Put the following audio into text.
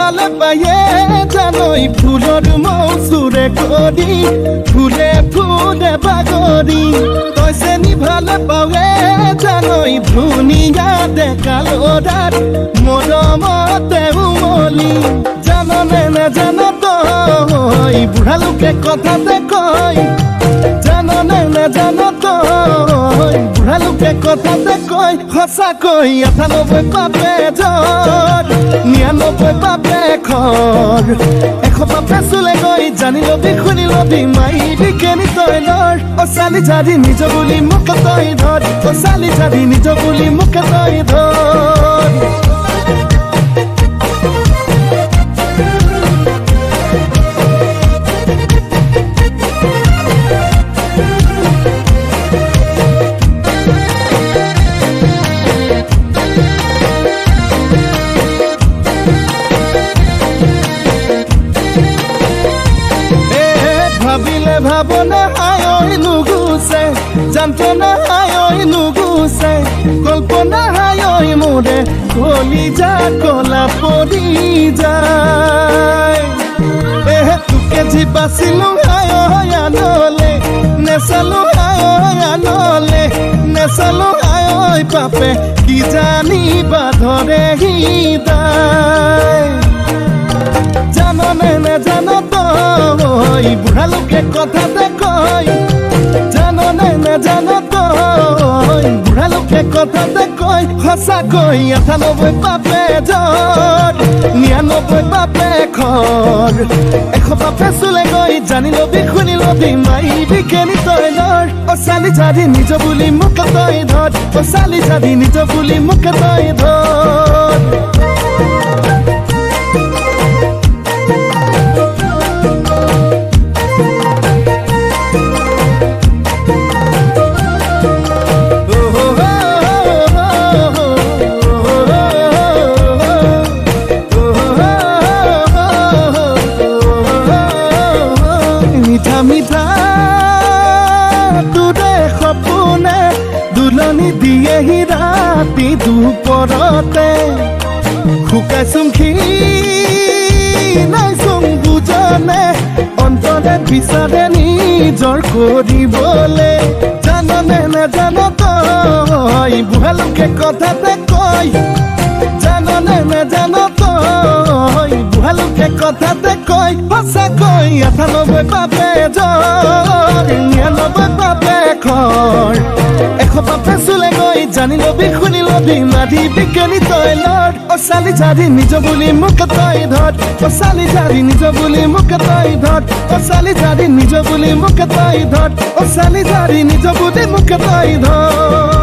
ভালে পায়ে জানই ফুলৰ মৌচুৰে কৰি ফুলে ফুলে বাগৰি তই চেনি ভালে পাৱে জানই ধুনীয়া ডেকা ল'ৰাৰ মৰমতে উমলি জাননে নাজান তই বুঢ়া লোকে কথাতে কয় জাননে নাজান তই বুঢ়া লোকে কথাতে কয় সঁচাকৈ ৯৮ পাপে জৰ ৯৯ পাপে খৰ ১০০ পাপে চুলে গৈ জানি লবি শুনি লবি মাইবি কেনি তই লৰ অচালি জাৰি নিজ বুলি মোক তই ধৰ অচালি জাৰি নিজ বুলি মোক তই ধৰ ভাবিলে ভাবনা হায় নুগুছে যন্ত্ৰণা হায় নুগুছে কল্পনা হায় মোৰে কলিজা কলা পৰি যায় তোকে যি বাচিলো হায় আনলে নেচালো হায় আনলে নেচালো হায় পাপে কি জানিবা ধৰে হৃদয় জাননে নেজান তই বুঢ়া লোকে কথাতে কয় জাননে নেজান তই বুঢ়া লোকে কথাতে কয় সঁচাকৈ ৯৮ পাপে জৰ ৯৯ পাপে খৰ ১০০ পাপে চুলে গৈ জানি লবি শুনি লবি মাইবি কেনি তই লৰ অচালি জাৰি নিজ বুলি মোক তই ধৰ অচালি জাৰি নিজ বুলি মোক তই ধৰ মিঠা তোৰে সপোনে দুলনি দিয়েহি ৰাতি দুপৰতে শুকাইছোং নাইছোং বুজনে অন্তৰে বিচাৰে নিজৰ কৰিবলে জাননে নাজান তই বুঢ়া লোকে কথাতে কয় জাননে নাজান তই বুঢ়া লোকে কথাতে কয় সঁচাকৈ ৯৮ পাপে জৰ ৯৯ পাপে খৰ ১০০ পাপে চুলে গৈ জানি লবি শুনি লবি মাৰিবি কেনি তই লৰ অচালি জাৰি নিজ বুলি মোক তই ধৰ অচালি জাৰি নিজ বুলি মোক তই ধৰ অচালি জাৰি নিজ বুলি মোক তই ধৰ অচালি জাৰি নিজ বুলি মোক তই ধৰ